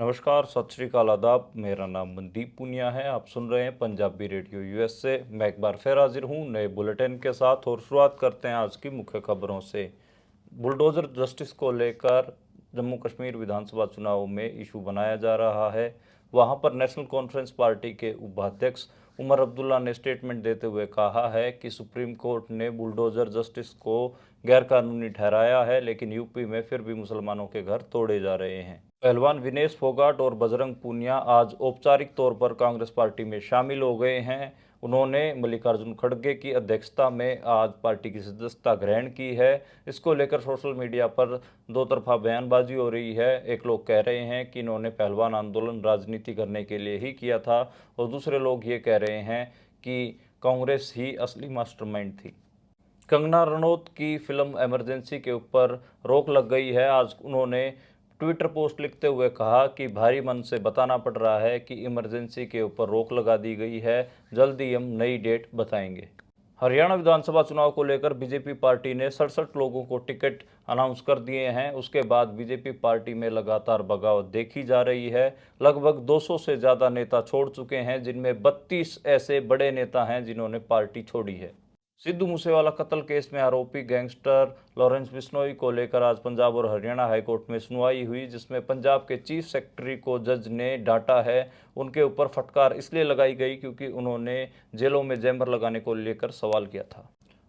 नमस्कार, सत श्री अकाल, आदाब। मेरा नाम मनदीप पुनिया है। आप सुन रहे हैं पंजाबी रेडियो यूएस से। मैं एक बार फिर हाजिर हूं नए बुलेटिन के साथ और शुरुआत करते हैं आज की मुख्य खबरों से। बुलडोजर जस्टिस को लेकर जम्मू कश्मीर विधानसभा चुनाव में इशू बनाया जा रहा है। वहां पर नेशनल कॉन्फ्रेंस पार्टी के उपाध्यक्ष उमर अब्दुल्ला ने स्टेटमेंट देते हुए कहा है कि सुप्रीम कोर्ट ने बुलडोजर जस्टिस को गैरकानूनी ठहराया है, लेकिन यूपी में फिर भी मुसलमानों के घर तोड़े जा रहे हैं। पहलवान विनेश फोगाट और बजरंग पूनिया आज औपचारिक तौर पर कांग्रेस पार्टी में शामिल हो गए हैं। उन्होंने मल्लिकार्जुन खड़गे की अध्यक्षता में आज पार्टी की सदस्यता ग्रहण की है। इसको लेकर सोशल मीडिया पर दो तरफा बयानबाजी हो रही है। एक लोग कह रहे हैं कि इन्होंने पहलवान आंदोलन राजनीति करने के लिए ही किया था, और दूसरे लोग ये कह रहे हैं कि कांग्रेस ही असली मास्टरमाइंड थी। कंगना रनौत की फिल्म इमरजेंसी के ऊपर रोक लग गई है। आज उन्होंने ट्विटर पोस्ट लिखते हुए कहा कि भारी मन से बताना पड़ रहा है कि इमरजेंसी के ऊपर रोक लगा दी गई है, जल्दी हम नई डेट बताएंगे। हरियाणा विधानसभा चुनाव को लेकर बीजेपी पार्टी ने 67 लोगों को टिकट अनाउंस कर दिए हैं। उसके बाद बीजेपी पार्टी में लगातार बगावत देखी जा रही है। लगभग 200 से ज़्यादा नेता छोड़ चुके हैं, जिनमें 32 ऐसे बड़े नेता हैं जिन्होंने पार्टी छोड़ी है। सिद्धू मूसेवाला कत्ल केस में आरोपी गैंगस्टर लॉरेंस बिश्नोई को लेकर आज पंजाब और हरियाणा हाईकोर्ट में सुनवाई हुई, जिसमें पंजाब के चीफ सेक्रेटरी को जज ने डांटा है। उनके ऊपर फटकार इसलिए लगाई गई क्योंकि उन्होंने जेलों में जैमर लगाने को लेकर सवाल किया था।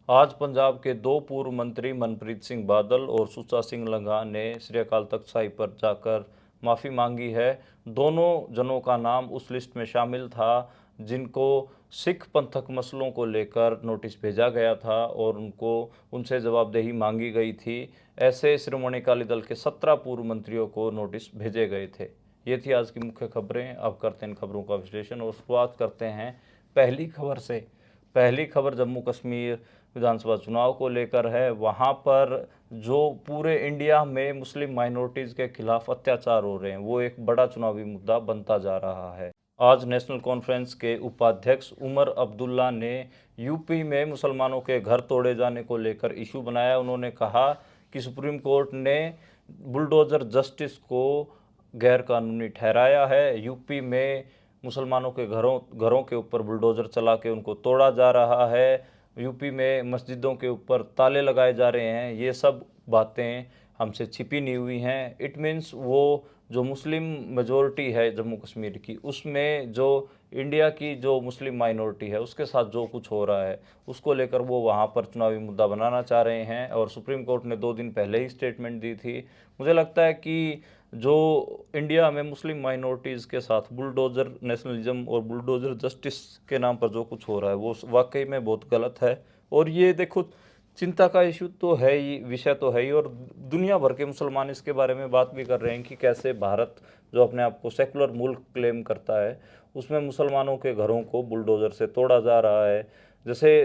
आज पंजाब के दो पूर्व मंत्री मनप्रीत सिंह बादल और सुच्चा सिंह लंघा ने श्री अकाल तख्त साहिब पर जाकर माफ़ी मांगी है। दोनों जनों का नाम उस लिस्ट में शामिल था जिनको सिख पंथक मसलों को लेकर नोटिस भेजा गया था और उनसे जवाबदेही मांगी गई थी। ऐसे श्रोमणी अकाली दल के 17 पूर्व मंत्रियों को नोटिस भेजे गए थे। ये थी आज की मुख्य खबरें। अब करते हैं इन खबरों का विश्लेषण और शुरुआत करते हैं पहली खबर से। पहली खबर जम्मू कश्मीर विधानसभा चुनाव को लेकर है। वहाँ पर जो पूरे इंडिया में मुस्लिम माइनॉरिटीज़ के खिलाफ अत्याचार हो रहे हैं, वो एक बड़ा चुनावी मुद्दा बनता जा रहा है। आज नेशनल कॉन्फ्रेंस के उपाध्यक्ष उमर अब्दुल्ला ने यूपी में मुसलमानों के घर तोड़े जाने को लेकर इशू बनाया। उन्होंने कहा कि सुप्रीम कोर्ट ने बुलडोजर जस्टिस को गैरकानूनी ठहराया है। यूपी में मुसलमानों के घरों के ऊपर बुलडोजर चला के उनको तोड़ा जा रहा है। यूपी में मस्जिदों के ऊपर ताले लगाए जा रहे हैं। ये सब बातें हमसे छिपी नहीं हुई हैं। इट मीन्स वो जो मुस्लिम मेजॉरिटी है जम्मू कश्मीर की, उसमें जो इंडिया की जो मुस्लिम माइनॉरिटी है उसके साथ जो कुछ हो रहा है उसको लेकर वो वहाँ पर चुनावी मुद्दा बनाना चाह रहे हैं। और सुप्रीम कोर्ट ने 2 दिन पहले ही स्टेटमेंट दी थी। मुझे लगता है कि जो इंडिया में मुस्लिम माइनॉरिटीज़ के साथ बुलडोज़र नेशनलिज्म और बुलडोज़र जस्टिस के नाम पर जो कुछ हो रहा है वो वाकई में बहुत गलत है। और ये देखो, चिंता का इशू तो है ही, विषय तो है ही, और दुनिया भर के मुसलमान इसके बारे में बात भी कर रहे हैं कि कैसे भारत जो अपने आप को सेकुलर मुल्क क्लेम करता है, उसमें मुसलमानों के घरों को बुलडोज़र से तोड़ा जा रहा है। जैसे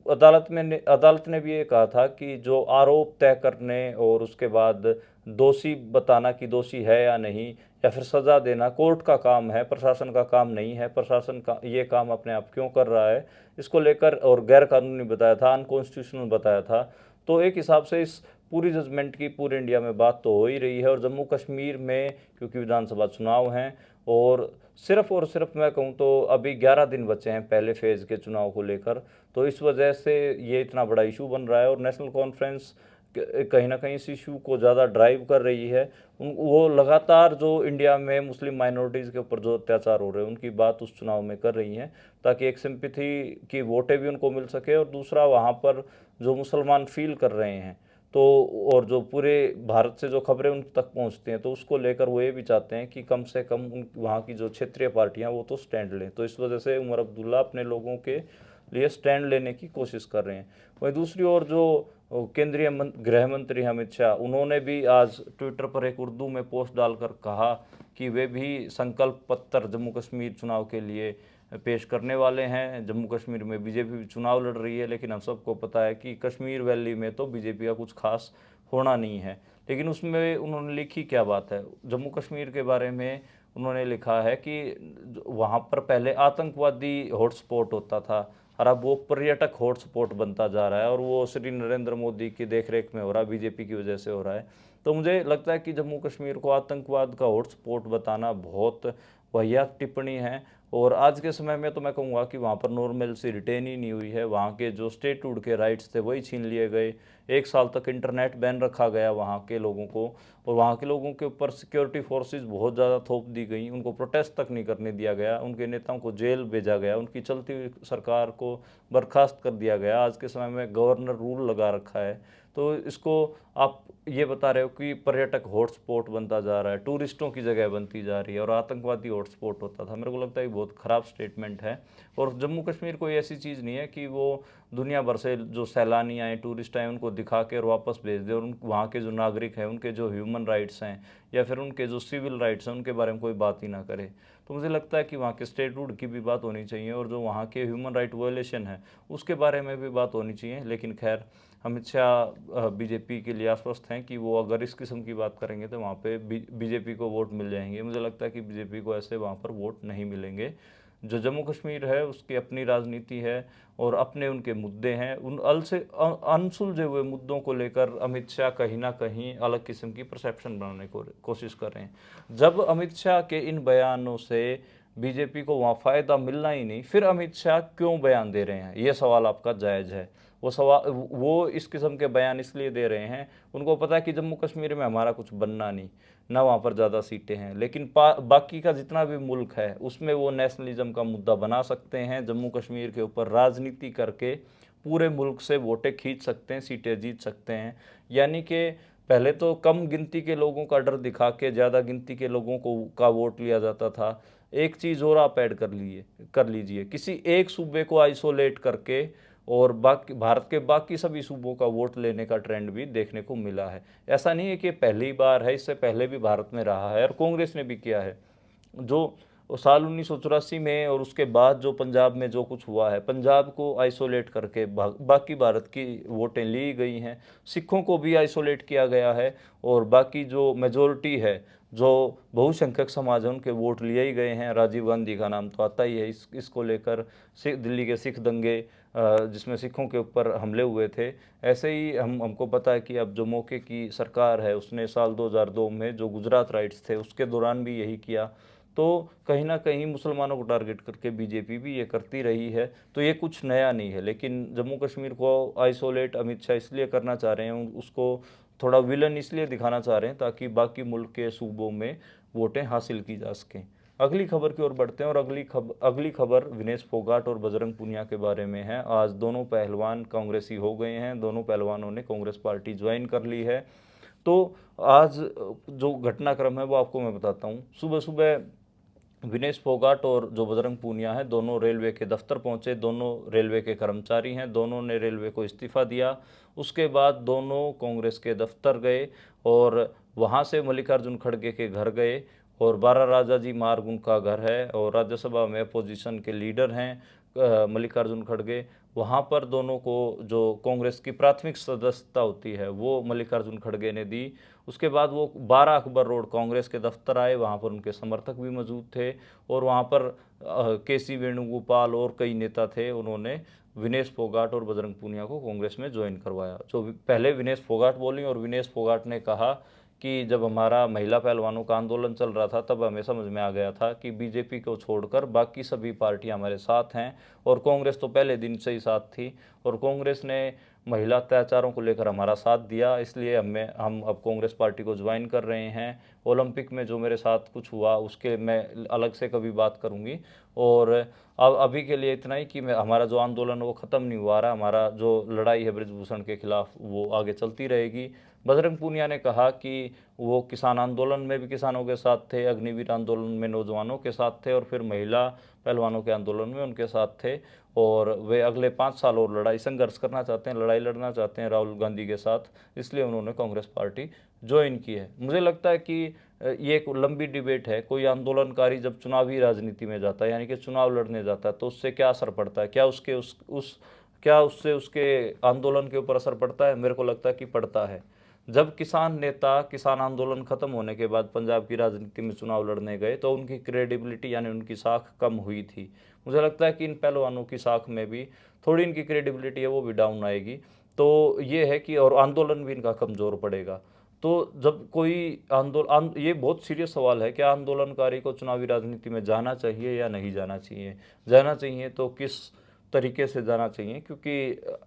अदालत ने भी ये कहा था कि जो आरोप तय करने और उसके बाद दोषी बताना कि दोषी है या नहीं, या फिर सज़ा देना कोर्ट का काम है, प्रशासन का काम नहीं है। प्रशासन का ये काम अपने आप क्यों कर रहा है, इसको लेकर और गैर कानूनी बताया था, अनकॉन्स्टिट्यूशनल बताया था। तो एक हिसाब से इस पूरी जजमेंट की पूरे इंडिया में बात तो हो ही रही है। और जम्मू कश्मीर में क्योंकि विधानसभा चुनाव हैं और सिर्फ मैं कहूँ तो अभी 11 दिन बचे हैं पहले फेज़ के चुनाव को लेकर, तो इस वजह से ये इतना बड़ा इशू बन रहा है। और नेशनल कॉन्फ्रेंस कहीं ना कहीं इस इशू को ज़्यादा ड्राइव कर रही है। वो लगातार जो इंडिया में मुस्लिम माइनॉरिटीज़ के ऊपर जो अत्याचार हो रहे हैं उनकी बात उस चुनाव में कर रही हैं, ताकि एक सिंपैथी की वोटें भी उनको मिल सके, और दूसरा वहाँ पर जो मुसलमान फील कर रहे हैं तो, और जो पूरे भारत से जो खबरें उन तक पहुँचती हैं तो उसको लेकर वो ये भी चाहते हैं कि कम से कम उन वहाँ की जो क्षेत्रीय पार्टियाँ वो तो स्टैंड लें। तो इस वजह से उमर अब्दुल्ला अपने लोगों के लिए स्टैंड लेने की कोशिश कर रहे हैं। वहीं दूसरी ओर जो केंद्रीय गृह मंत्री अमित शाह, उन्होंने भी आज ट्विटर पर एक उर्दू में पोस्ट डालकर कहा कि वे भी संकल्प पत्र जम्मू कश्मीर चुनाव के लिए पेश करने वाले हैं। जम्मू कश्मीर में बीजेपी भी चुनाव लड़ रही है, लेकिन हम सबको पता है कि कश्मीर वैली में तो बीजेपी का कुछ खास होना नहीं है। लेकिन उसमें उन्होंने लिखी क्या बात है, जम्मू कश्मीर के बारे में उन्होंने लिखा है कि वहाँ पर पहले आतंकवादी हॉटस्पॉट होता था और अब वो पर्यटक हॉटस्पॉट बनता जा रहा है, और वो श्री नरेंद्र मोदी की देखरेख में हो रहा है, बीजेपी की वजह से हो रहा है। तो मुझे लगता है कि जम्मू कश्मीर को आतंकवाद का हॉटस्पॉट बताना बहुत वाहियात टिप्पणी है। और आज के समय में तो मैं कहूँगा कि वहाँ पर नॉर्मल सी रिटेन ही नहीं हुई है, वहाँ के जो स्टेटहुड के राइट्स थे वही छीन लिए गए। 1 साल तक इंटरनेट बैन रखा गया वहाँ के लोगों को, और वहाँ के लोगों के ऊपर सिक्योरिटी फोर्सेस बहुत ज़्यादा थोप दी गई, उनको प्रोटेस्ट तक नहीं करने दिया गया, उनके नेताओं को जेल भेजा गया, उनकी चलती हुई सरकार को बर्खास्त कर दिया गया। आज के समय में गवर्नर रूल लगा रखा है। तो इसको आप ये बता रहे हो कि पर्यटक हॉटस्पॉट बनता जा रहा है, टूरिस्टों की जगह बनती जा रही है, और आतंकवादी हॉटस्पॉट होता था। मेरे को लगता है ये बहुत ख़राब स्टेटमेंट है। और जम्मू कश्मीर कोई ऐसी चीज़ नहीं है कि वो दुनिया भर से जो सैलानी आए, टूरिस्ट आए, उनको दिखा के और वापस भेज दे, और उन वहाँ के जो नागरिक हैं उनके जो ह्यूमन राइट्स हैं या फिर उनके जो सिविल राइट्स हैं उनके बारे में कोई बात ही ना करे। तो मुझे लगता है कि वहाँ के स्टेटहुड की भी बात होनी चाहिए, और जो वहाँ के ह्यूमन राइट वायलेशन है उसके बारे में भी बात होनी चाहिए। लेकिन खैर, अमित शाह बीजेपी के लिए आश्वस्त हैं कि वो अगर इस किस्म की बात करेंगे तो वहाँ पे बीजेपी को वोट मिल जाएंगे। मुझे लगता है कि बीजेपी को ऐसे वहाँ पर वोट नहीं मिलेंगे। जो जम्मू कश्मीर है उसकी अपनी राजनीति है और अपने उनके मुद्दे हैं। उन अनसुलझे हुए मुद्दों को लेकर अमित शाह कहीं ना कहीं अलग किस्म की परसेप्शन बनाने को कोशिश कर रहे हैं। जब अमित शाह के इन बयानों से बीजेपी को वहाँ फ़ायदा मिलना ही नहीं, फिर अमित शाह क्यों बयान दे रहे हैं, ये सवाल आपका जायज़ है। वो इस किस्म के बयान इसलिए दे रहे हैं, उनको पता है कि जम्मू कश्मीर में हमारा कुछ बनना नहीं, ना वहाँ पर ज़्यादा सीटें हैं, लेकिन बाकी का जितना भी मुल्क है उसमें वो नेशनलिज्म का मुद्दा बना सकते हैं। जम्मू कश्मीर के ऊपर राजनीति करके पूरे मुल्क से वोटें खींच सकते हैं, सीटें जीत सकते हैं। यानी कि पहले तो कम गिनती के लोगों का डर दिखा के ज़्यादा गिनती के लोगों को का वोट लिया जाता था। एक चीज़ और आप ऐड कर लीजिए, किसी एक सूबे को आइसोलेट करके और बाकी भारत के बाकी सभी सूबों का वोट लेने का ट्रेंड भी देखने को मिला है। ऐसा नहीं है कि पहली बार है, इससे पहले भी भारत में रहा है और कांग्रेस ने भी किया है। जो साल 1984 में और उसके बाद जो पंजाब में जो कुछ हुआ है, पंजाब को आइसोलेट करके बाकी भारत की वोटें ली गई हैं। सिखों को भी आइसोलेट किया गया है, और बाकी जो मेजोरिटी है, जो बहुसंख्यक समाज है, उनके वोट लिए ही गए हैं। राजीव गांधी का नाम तो आता ही है इसको लेकर। दिल्ली के सिख दंगे जिसमें सिखों के ऊपर हमले हुए थे, ऐसे ही हमको पता है कि अब जो मौके की सरकार है उसने साल 2002 में जो गुजरात राइट्स थे उसके दौरान भी यही किया। तो कहीं ना कहीं मुसलमानों को टारगेट करके बीजेपी भी ये करती रही है। तो ये कुछ नया नहीं है, लेकिन जम्मू कश्मीर को आइसोलेट अमित शाह इसलिए करना चाह रहे हैं, उसको थोड़ा विलन इसलिए दिखाना चाह रहे हैं ताकि बाकी मुल्क के सूबों में वोटें हासिल की जा सकें। अगली खबर की ओर बढ़ते हैं, और अगली खबर विनेश फोगाट और बजरंग पुनिया के बारे में है। आज दोनों पहलवान कांग्रेसी हो गए हैं, दोनों पहलवानों ने कांग्रेस पार्टी ज्वाइन कर ली है। तो आज जो घटनाक्रम है वो आपको मैं बताता हूँ। सुबह सुबह विनेश फोगाट और जो बजरंग पूनिया है दोनों रेलवे के दफ्तर पहुंचे। दोनों रेलवे के कर्मचारी हैं, दोनों ने रेलवे को इस्तीफ़ा दिया। उसके बाद दोनों कांग्रेस के दफ्तर गए और वहां से मल्लिकार्जुन खड़गे के घर गए, और बारा राजा जी मार्ग उनका घर है, और राज्यसभा में अपोजिशन के लीडर हैं मल्लिकार्जुन खड़गे। वहाँ पर दोनों को जो कांग्रेस की प्राथमिक सदस्यता होती है वो मल्लिकार्जुन खड़गे ने दी। उसके बाद वो 12 अकबर रोड कांग्रेस के दफ्तर आए, वहाँ पर उनके समर्थक भी मौजूद थे, और वहाँ पर केसी वेणुगोपाल और कई नेता थे। उन्होंने विनेश फोगाट और बजरंग पूनिया को कांग्रेस में ज्वाइन करवाया। जो पहले विनेश फोगाट बोली, और विनेश फोगाट ने कहा कि जब हमारा महिला पहलवानों का आंदोलन चल रहा था तब हमें समझ में आ गया था कि बीजेपी को छोड़कर बाकी सभी पार्टियां हमारे साथ हैं, और कांग्रेस तो पहले दिन से ही साथ थी, और कांग्रेस ने महिला अत्याचारों को लेकर हमारा साथ दिया, इसलिए हम अब कांग्रेस पार्टी को ज्वाइन कर रहे हैं। ओलंपिक में जो मेरे साथ कुछ हुआ उसके मैं अलग से कभी बात करूंगी। और अब अभी के लिए इतना ही कि हमारा जो आंदोलन वो ख़त्म नहीं हुआ रहा, हमारा जो लड़ाई है ब्रिजभूषण के खिलाफ वो आगे चलती रहेगी। बजरंग पूनिया ने कहा कि वो किसान आंदोलन में भी किसानों के साथ थे, अग्निवीर आंदोलन में नौजवानों के साथ थे, और फिर महिला पहलवानों के आंदोलन में उनके साथ थे, और वे अगले 5 साल और लड़ाई संघर्ष करना चाहते हैं, लड़ाई लड़ना चाहते हैं राहुल गांधी के साथ, इसलिए उन्होंने कांग्रेस पार्टी ज्वाइन की है। मुझे लगता है कि ये एक लंबी डिबेट है। कोई आंदोलनकारी जब चुनावी राजनीति में जाता है, यानी कि चुनाव लड़ने जाता है, तो उससे क्या असर पड़ता है, क्या उससे उसके आंदोलन के ऊपर असर पड़ता है? मेरे को लगता है कि पड़ता है। जब किसान नेता किसान आंदोलन खत्म होने के बाद पंजाब की राजनीति में चुनाव लड़ने गए तो उनकी क्रेडिबिलिटी यानी उनकी साख कम हुई थी। मुझे लगता है कि इन पहलवानों की साख में भी थोड़ी इनकी क्रेडिबिलिटी है वो भी डाउन आएगी। तो ये है कि और आंदोलन भी इनका कमज़ोर पड़ेगा। तो जब कोई आंदोलन, ये बहुत सीरियस सवाल है, क्या आंदोलनकारी को चुनावी राजनीति में जाना चाहिए या नहीं जाना चाहिए? जाना चाहिए तो किस तरीके से जाना चाहिए? क्योंकि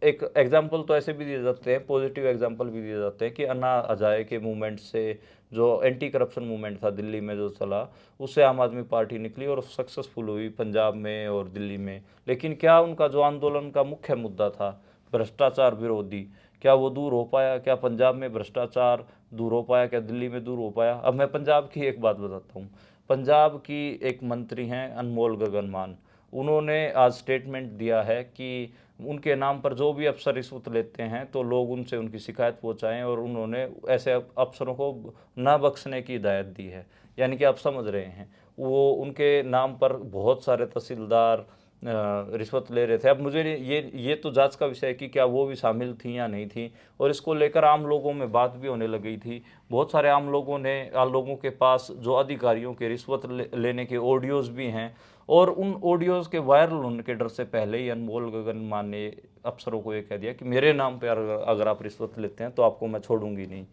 एक एग्जाम्पल तो ऐसे भी दिए जाते हैं, पॉजिटिव एग्जाम्पल भी दिए जाते हैं कि अन्ना हजारे के मूवमेंट से, जो एंटी करप्शन मूवमेंट था दिल्ली में जो चला, उससे आम आदमी पार्टी निकली और सक्सेसफुल हुई पंजाब में और दिल्ली में। लेकिन क्या उनका जो आंदोलन का मुख्य मुद्दा था, भ्रष्टाचार विरोधी, क्या वो दूर हो पाया? क्या पंजाब में भ्रष्टाचार दूर हो पाया? क्या दिल्ली में दूर हो पाया? अब मैं पंजाब की एक बात बताता हूँ। पंजाब की एक मंत्री हैं अनमोल गगन मान, उन्होंने आज स्टेटमेंट दिया है कि उनके नाम पर जो भी अफसर रिश्वत लेते हैं तो लोग उनसे उनकी शिकायत पहुंचाएं, और उन्होंने ऐसे अफसरों को ना बख्शने की हिदायत दी है। यानी कि आप समझ रहे हैं, वो उनके नाम पर बहुत सारे तहसीलदार रिश्वत ले रहे थे। अब मुझे ये तो जांच का विषय है कि क्या वो भी शामिल थी या नहीं थी, और इसको लेकर आम लोगों में बात भी होने लगी थी। बहुत सारे आम लोगों के पास जो अधिकारियों के रिश्वत लेने के ऑडियोज़ भी हैं, और उन ऑडियोज़ के वायरल होने के डर से पहले ही अनमोल गगन मान ने अफसरों को ये कह दिया कि मेरे नाम पर अगर आप रिश्वत लेते हैं तो आपको मैं छोड़ूंगी नहीं।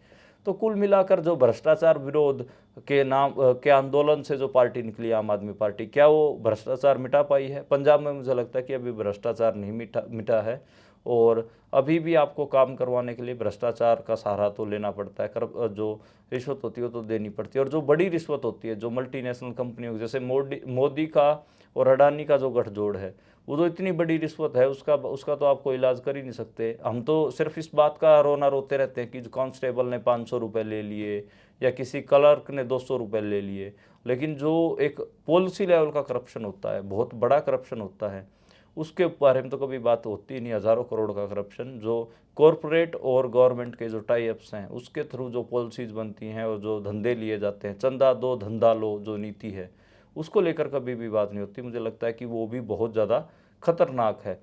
तो कुल मिलाकर जो भ्रष्टाचार विरोध के आंदोलन से जो पार्टी निकली आम आदमी पार्टी, क्या वो भ्रष्टाचार मिटा पाई है? पंजाब में मुझे लगता है कि अभी भ्रष्टाचार नहीं मिटा है, और अभी भी आपको काम करवाने के लिए भ्रष्टाचार का सहारा तो लेना पड़ता है। जो रिश्वत होती है वो तो देनी पड़ती है, और जो बड़ी रिश्वत होती है, जो मल्टीनेशनल कंपनियों जैसे मोदी का और अडानी का जो गठजोड़ है, वो तो इतनी बड़ी रिश्वत है, उसका उसका तो आप कोई इलाज कर ही नहीं सकते। हम तो सिर्फ इस बात का रोना रोते रहते हैं कि कांस्टेबल ने 500 रुपये ले लिए या किसी क्लर्क ने 200 रुपये ले लिए, लेकिन जो एक पॉलिसी लेवल का करप्शन होता है, बहुत बड़ा करप्शन होता है, उसके बारे में तो कभी बात होती ही नहीं। हज़ारों करोड़ का करप्शन जो कॉरपोरेट और गवर्नमेंट के जो टाई अप्स हैं उसके थ्रू जो पॉलिसीज़ बनती हैं और जो धंधे लिए जाते हैं, चंदा दो धंधा लो जो नीति है, उसको लेकर कभी भी बात नहीं होती। मुझे लगता है कि वो भी बहुत ज़्यादा खतरनाक है।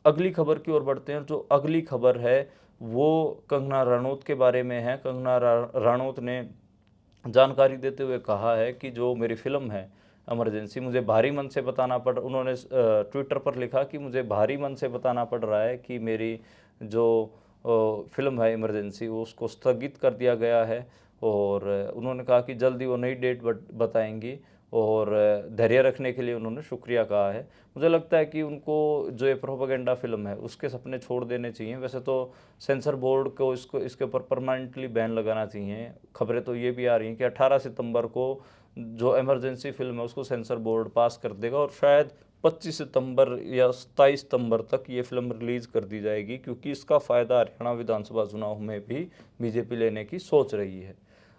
अगली खबर की ओर बढ़ते हैं। जो अगली खबर है वो कंगना रनौत के बारे में है। कंगना रनौत ने जानकारी देते हुए कहा है कि जो मेरी फिल्म है इमरजेंसी, मुझे भारी मन से बताना पड़ उन्होंने ट्विटर पर लिखा कि मुझे भारी मन से बताना पड़ रहा है कि मेरी जो फिल्म है इमरजेंसी वो उसको स्थगित कर दिया गया है, और उन्होंने कहा कि जल्दी वो नई डेट बताएंगी, और धैर्य रखने के लिए उन्होंने शुक्रिया कहा है। मुझे लगता है कि उनको जो ये प्रोपेगेंडा फिल्म है उसके सपने छोड़ देने चाहिए। वैसे तो सेंसर बोर्ड को इसके ऊपर परमानेंटली बैन लगाना चाहिए। खबरें तो ये भी आ रही हैं कि 18 सितंबर को जो इमरजेंसी फिल्म है उसको सेंसर बोर्ड पास कर देगा, और शायद 25 सितंबर या 27 सितंबर तक ये फिल्म रिलीज़ कर दी जाएगी, क्योंकि इसका फ़ायदा हरियाणा विधानसभा चुनाव में भी बीजेपी लेने की सोच रही है।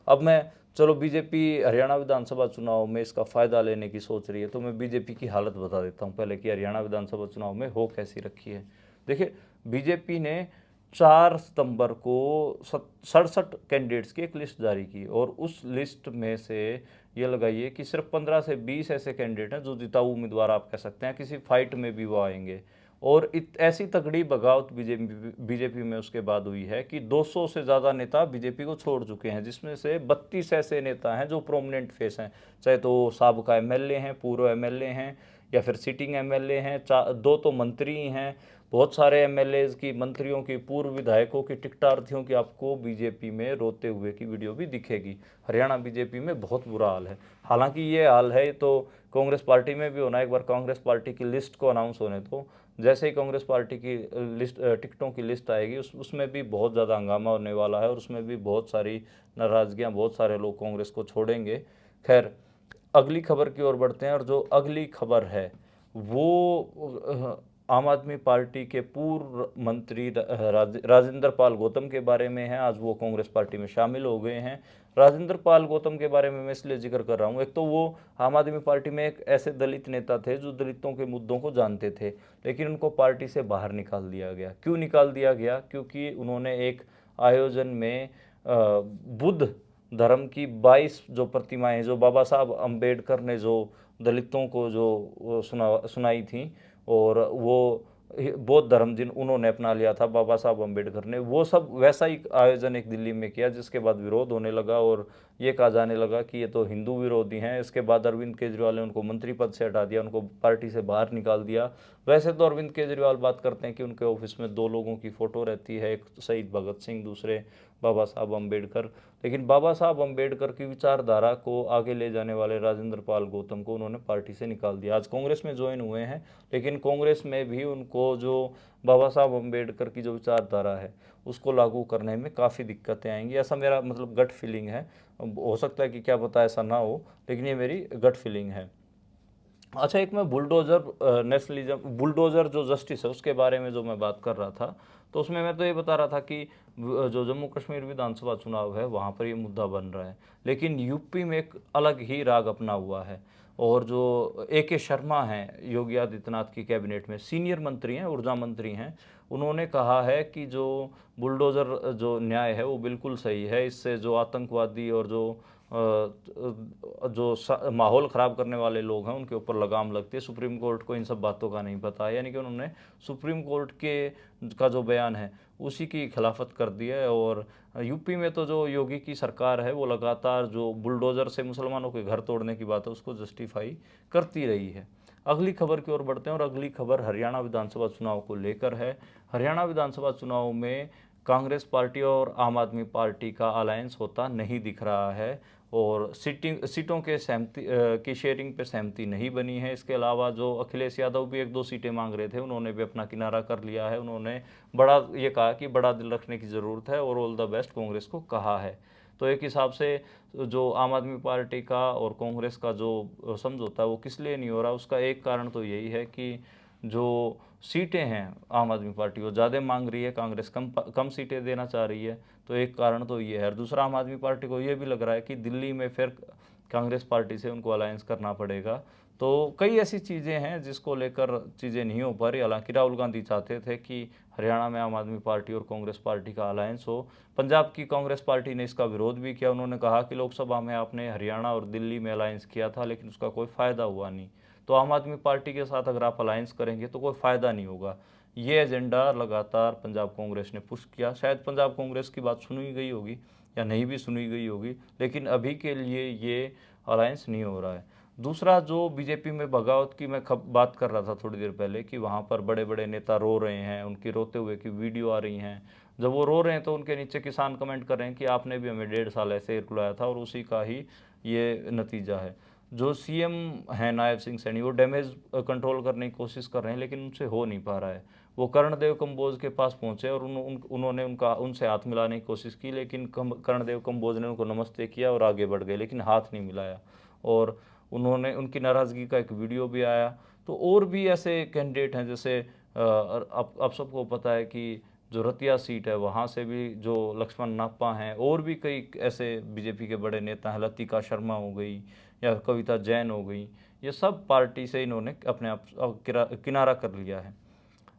अब मैं चलो बीजेपी हरियाणा विधानसभा चुनाव में इसका फ़ायदा लेने की सोच रही है, तो मैं बीजेपी की हालत बता देता हूँ पहले कि हरियाणा विधानसभा चुनाव में हो कैसी रखी है। देखिए, बीजेपी ने 4 सितंबर को 67 कैंडिडेट्स की एक लिस्ट जारी की, और उस लिस्ट में से ये लगाइए कि सिर्फ 15 से 20 ऐसे कैंडिडेट हैं जो जिताऊ उम्मीदवार आप कह सकते हैं, किसी फाइट में भी वो आएंगे। और ऐसी तगड़ी बगावत बीजेपी में उसके बाद हुई है कि 200 से ज़्यादा नेता बीजेपी को छोड़ चुके हैं, जिसमें से 32 ऐसे नेता हैं जो प्रोमिनेंट फेस हैं, चाहे तो साबका एमएलए हैं, पूर्व एमएलए हैं, या फिर सिटिंग एमएलए हैं, 2 तो मंत्री हैं। बहुत सारे एमएलए की, मंत्रियों की, पूर्व विधायकों की, टिकटार्थियों की आपको बीजेपी में रोते हुए की वीडियो भी दिखेगी। हरियाणा बीजेपी में बहुत बुरा हाल है। हालांकि ये हाल है तो कांग्रेस पार्टी में भी होना। एक बार कांग्रेस पार्टी की लिस्ट को अनाउंस होने तो, जैसे ही कांग्रेस पार्टी की लिस्ट, टिकटों की लिस्ट आएगी, उसमें भी बहुत ज़्यादा हंगामा होने वाला है, और उसमें भी बहुत सारी नाराज़गियाँ, बहुत सारे लोग कांग्रेस को छोड़ेंगे। खैर, अगली खबर की ओर बढ़ते हैं, और जो अगली खबर है वो आम आदमी पार्टी के पूर्व मंत्री राजेंद्र पाल गौतम के बारे में है। आज वो कांग्रेस पार्टी में शामिल हो गए हैं। राजेंद्र पाल गौतम के बारे में मैं इसलिए जिक्र कर रहा हूँ, एक तो वो आम आदमी पार्टी में एक ऐसे दलित नेता थे जो दलितों के मुद्दों को जानते थे, लेकिन उनको पार्टी से बाहर निकाल दिया गया। क्यों निकाल दिया गया? क्योंकि उन्होंने एक आयोजन में बुद्ध धर्म की 22 जो प्रतिमाएं, जो बाबा साहब अम्बेडकर ने जो दलितों को जो सुनाई थी, और वो बौद्ध धर्म जिन उन्होंने अपना लिया था बाबा साहब अम्बेडकर ने, वो सब वैसा ही आयोजन एक दिल्ली में किया, जिसके बाद विरोध होने लगा, और ये कहा जाने लगा कि ये तो हिंदू विरोधी हैं। इसके बाद अरविंद केजरीवाल ने उनको मंत्री पद से हटा दिया, उनको पार्टी से बाहर निकाल दिया। वैसे तो अरविंद केजरीवाल बात करते हैं कि उनके ऑफिस में दो लोगों की फ़ोटो रहती है, एक शहीद भगत सिंह, दूसरे बाबा साहब अम्बेडकर। लेकिन बाबा साहब अम्बेडकर की विचारधारा को आगे ले जाने वाले राजेंद्र पाल गौतम को उन्होंने पार्टी से निकाल दिया। आज कांग्रेस में ज्वाइन हुए हैं, लेकिन कांग्रेस में भी उनको जो बाबा साहब अम्बेडकर की जो विचारधारा है उसको लागू करने में काफ़ी दिक्कतें आएंगी, ऐसा मेरा मतलब गट फीलिंग है। हो सकता है कि क्या पता ऐसा ना हो, लेकिन ये मेरी गट फीलिंग है। अच्छा, एक मैं बुलडोज़र नेशनलिज्म, बुलडोज़र जो जस्टिस है उसके बारे में जो मैं बात कर रहा था, तो उसमें मैं तो ये बता रहा था कि जो जम्मू कश्मीर विधानसभा चुनाव है वहाँ पर ये मुद्दा बन रहा है, लेकिन यूपी में एक अलग ही राग अपना हुआ है। और जो AK शर्मा हैं योगी आदित्यनाथ की कैबिनेट में सीनियर मंत्री हैं, ऊर्जा मंत्री हैं, उन्होंने कहा है कि जो बुलडोज़र जो न्याय है वो बिल्कुल सही है। इससे जो आतंकवादी और जो माहौल ख़राब करने वाले लोग हैं उनके ऊपर लगाम लगती है। सुप्रीम कोर्ट को इन सब बातों का नहीं पता है, यानी कि उन्होंने सुप्रीम कोर्ट के का जो बयान है उसी की खिलाफत कर दी है। और यूपी में तो जो योगी की सरकार है वो लगातार जो बुलडोज़र से मुसलमानों के घर तोड़ने की बात है उसको जस्टिफाई करती रही है। अगली खबर की ओर बढ़ते हैं, और अगली खबर हरियाणा विधानसभा चुनाव को लेकर है। हरियाणा विधानसभा चुनाव में कांग्रेस पार्टी और आम आदमी पार्टी का अलायंस होता नहीं दिख रहा है, और सीटों के सहमति की शेयरिंग पे सहमति नहीं बनी है। इसके अलावा जो अखिलेश यादव भी 1-2 सीटें मांग रहे थे, उन्होंने भी अपना किनारा कर लिया है। उन्होंने ये कहा कि बड़ा दिल रखने की ज़रूरत है, और ऑल द बेस्ट कांग्रेस को कहा है। तो एक हिसाब से जो आम आदमी पार्टी का और कांग्रेस का जो समझौता है वो किस लिए नहीं हो रहा, उसका एक कारण तो यही है कि जो सीटें हैं आम आदमी पार्टी वो ज़्यादा मांग रही है, कांग्रेस कम सीटें देना चाह रही है। तो एक कारण तो ये है। और दूसरा, आम आदमी पार्टी को ये भी लग रहा है कि दिल्ली में फिर कांग्रेस पार्टी से उनको अलायंस करना पड़ेगा। तो कई ऐसी चीज़ें हैं जिसको लेकर चीज़ें नहीं हो पा रही। हालांकि राहुल गांधी चाहते थे कि हरियाणा में आम आदमी पार्टी और कांग्रेस पार्टी का अलायंस हो। पंजाब की कांग्रेस पार्टी ने इसका विरोध भी किया। उन्होंने कहा कि लोकसभा में आपने हरियाणा और दिल्ली में अलायंस किया था, लेकिन उसका कोई फ़ायदा हुआ नहीं। तो आम आदमी पार्टी के साथ अगर आप अलायंस करेंगे तो कोई फ़ायदा नहीं होगा। ये एजेंडा लगातार पंजाब कांग्रेस ने पुश किया। शायद पंजाब कांग्रेस की बात सुनी गई होगी या नहीं भी सुनी गई होगी, लेकिन अभी के लिए ये अलायंस नहीं हो रहा है। दूसरा, जो बीजेपी में बगावत की मैं बात कर रहा था थोड़ी देर पहले कि वहाँ पर बड़े बड़े नेता रो रहे हैं, उनकी रोते हुए की वीडियो आ रही हैं। जब वो रो रहे हैं तो उनके नीचे किसान कमेंट कर रहे हैं कि आपने भी हमें 1.5 साल ऐसे रुलाया था, और उसी का ही ये नतीजा है। जो CM हैं नायब सिंह सैनी, वो डैमेज कंट्रोल करने की कोशिश कर रहे हैं, लेकिन उनसे हो नहीं पा रहा है। वो कर्णदेव कंबोज के पास पहुंचे और उन्होंने उनसे हाथ मिलाने की कोशिश की, लेकिन कर्णदेव कंबोज ने उनको नमस्ते किया और आगे बढ़ गए, लेकिन हाथ नहीं मिलाया। और उनकी नाराज़गी का एक वीडियो भी आया। तो और भी ऐसे कैंडिडेट हैं, जैसे अब सबको पता है कि जो रतिया सीट है वहाँ से भी जो लक्ष्मण नाप्पा हैं, और भी कई ऐसे बीजेपी के बड़े नेता हैं, लतिका शर्मा हो गई या कविता जैन हो गई, ये सब पार्टी से इन्होंने अपने आप किनारा कर लिया है।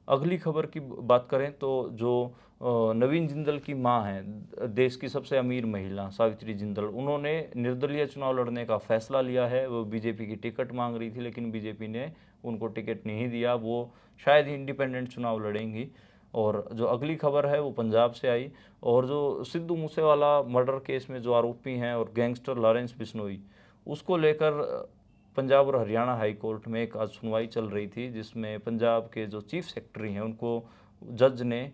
अगली खबर की बात करें तो जो नवीन जिंदल की मां हैं, देश की सबसे अमीर महिला सावित्री जिंदल, उन्होंने निर्दलीय चुनाव लड़ने का फैसला लिया है। वो बीजेपी की टिकट मांग रही थी, लेकिन बीजेपी ने उनको टिकट नहीं दिया। वो शायद ही इंडिपेंडेंट चुनाव लड़ेंगी। और जो अगली खबर है वो पंजाब से आई, और जो सिद्धू मूसेवाला मर्डर केस में जो आरोपी हैं और गैंगस्टर लॉरेंस बिश्नोई, उसको लेकर पंजाब और हरियाणा हाई कोर्ट में एक आज सुनवाई चल रही थी, जिसमें पंजाब के जो चीफ सेक्रेटरी हैं उनको जज ने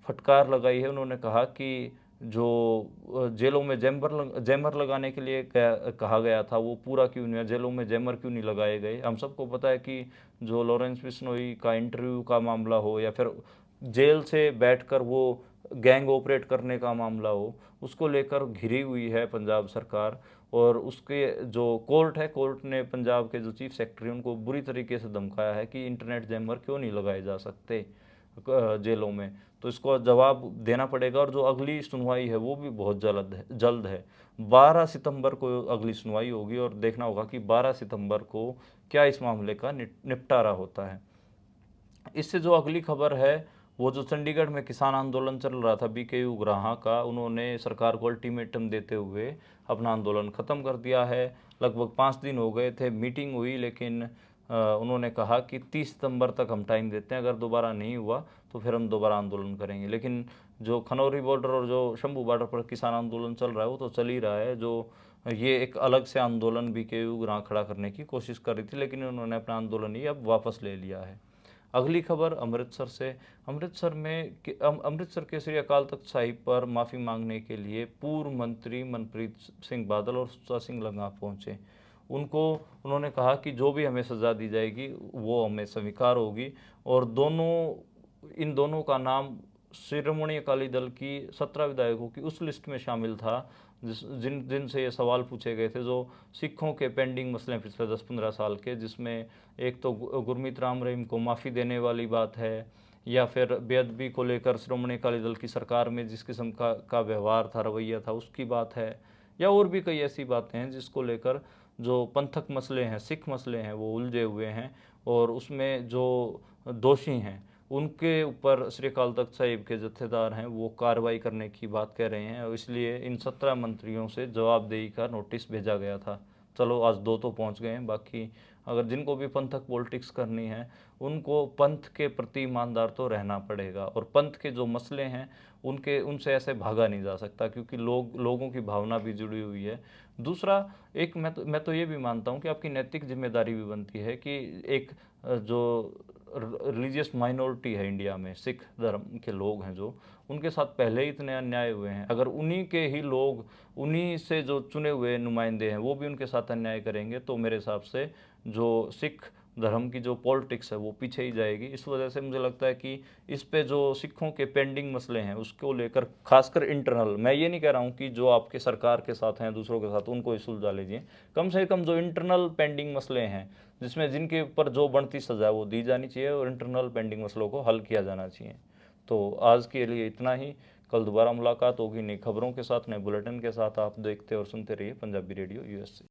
फटकार लगाई है। उन्होंने कहा कि जो जेलों में जैमर लगाने के लिए कहा गया था वो पूरा क्यों नहीं है, जेलों में जैमर क्यों नहीं लगाए गए। हम सबको पता है कि जो लॉरेंस बिश्नोई का इंटरव्यू का मामला हो या फिर जेल से बैठकर वो गैंग ऑपरेट करने का मामला हो, उसको लेकर घिरी हुई है पंजाब सरकार। और उसके जो कोर्ट है, कोर्ट ने पंजाब के जो चीफ सेक्रेटरी उनको बुरी तरीके से धमकाया है कि इंटरनेट जैमर क्यों नहीं लगाए जा सकते जेलों में। तो इसको जवाब देना पड़ेगा। और जो अगली सुनवाई है वो भी बहुत जल्द है। 12 सितंबर को अगली सुनवाई होगी, और देखना होगा कि 12 सितंबर को क्या इस मामले का निपटारा होता है। इससे जो अगली खबर है वो जो चंडीगढ़ में किसान आंदोलन चल रहा था BKU उग्राहा का, उन्होंने सरकार को अल्टीमेटम देते हुए अपना आंदोलन ख़त्म कर दिया है। लगभग 5 दिन हो गए थे, मीटिंग हुई, लेकिन उन्होंने कहा कि 30 सितंबर तक हम टाइम देते हैं, अगर दोबारा नहीं हुआ तो फिर हम दोबारा आंदोलन करेंगे। लेकिन जो खनौरी बॉर्डर और जो शंभू बॉर्डर पर किसान आंदोलन चल रहा है वो तो चल ही रहा है। जो ये एक अलग से आंदोलन बीकेयू ग्रां खड़ा करने की कोशिश कर रही थी, लेकिन उन्होंने अपना आंदोलन ही अब वापस ले लिया है। अगली खबर अमृतसर से। अमृतसर केसरी अकाल तख्त साहिब पर माफ़ी मांगने के लिए पूर्व मंत्री मनप्रीत सिंह बादल और सुच्चा सिंह लंगा पहुंचे। उन्होंने कहा कि जो भी हमें सज़ा दी जाएगी वो हमें स्वीकार होगी, और इन दोनों का नाम शिरोमणि अकाली दल की 17 विधायकों की उस लिस्ट में शामिल था जिनसे ये सवाल पूछे गए थे, जो सिखों के पेंडिंग मसले पिछले 10-15 साल के, जिसमें एक तो गुरमीत राम रहीम को माफ़ी देने वाली बात है, या फिर बेअदबी को लेकर शिरोमणि अकाली दल की सरकार में जिस किस्म का व्यवहार था, रवैया था, उसकी बात है, या और भी कई ऐसी बातें हैं जिसको लेकर जो पंथक मसले हैं, सिख मसले हैं, वो उलझे हुए हैं, और उसमें जो दोषी हैं उनके ऊपर श्री अकाल तख्त साहिब के जत्थेदार हैं वो कार्रवाई करने की बात कह रहे हैं, और इसलिए इन 17 मंत्रियों से जवाबदेही का नोटिस भेजा गया था। चलो आज 2 तो पहुंच गए हैं, बाकी अगर जिनको भी पंथक पॉलिटिक्स करनी है उनको पंथ के प्रति ईमानदार तो रहना पड़ेगा, और पंथ के जो मसले हैं उनसे ऐसे भागा नहीं जा सकता, क्योंकि लोगों की भावना भी जुड़ी हुई है। दूसरा, एक मैं तो ये भी मानता हूँ कि आपकी नैतिक जिम्मेदारी भी बनती है कि एक जो रिलीजियस माइनॉरिटी है इंडिया में, सिख धर्म के लोग हैं जो, उनके साथ पहले ही इतने अन्याय हुए हैं, अगर उन्हीं के ही लोग, उन्हीं से जो चुने हुए नुमाइंदे हैं वो भी उनके साथ अन्याय करेंगे, तो मेरे हिसाब से जो सिख धर्म की जो पॉलिटिक्स है वो पीछे ही जाएगी। इस वजह से मुझे लगता है कि इस पे जो सिखों के पेंडिंग मसले हैं उसको लेकर, खासकर इंटरनल, मैं ये नहीं कह रहा हूँ कि जो आपके सरकार के साथ हैं दूसरों के साथ उनको ही सुलझा लीजिए, कम से कम जो इंटरनल पेंडिंग मसले हैं जिनके ऊपर जो बनती सज़ा है वो दी जानी चाहिए, और इंटरनल पेंडिंग मसलों को हल किया जाना चाहिए। तो आज के लिए इतना ही। कल दोबारा मुलाकात होगी नई खबरों के साथ, नए बुलेटिन के साथ। आप देखते और सुनते रहिए पंजाबी रेडियो यूएसए।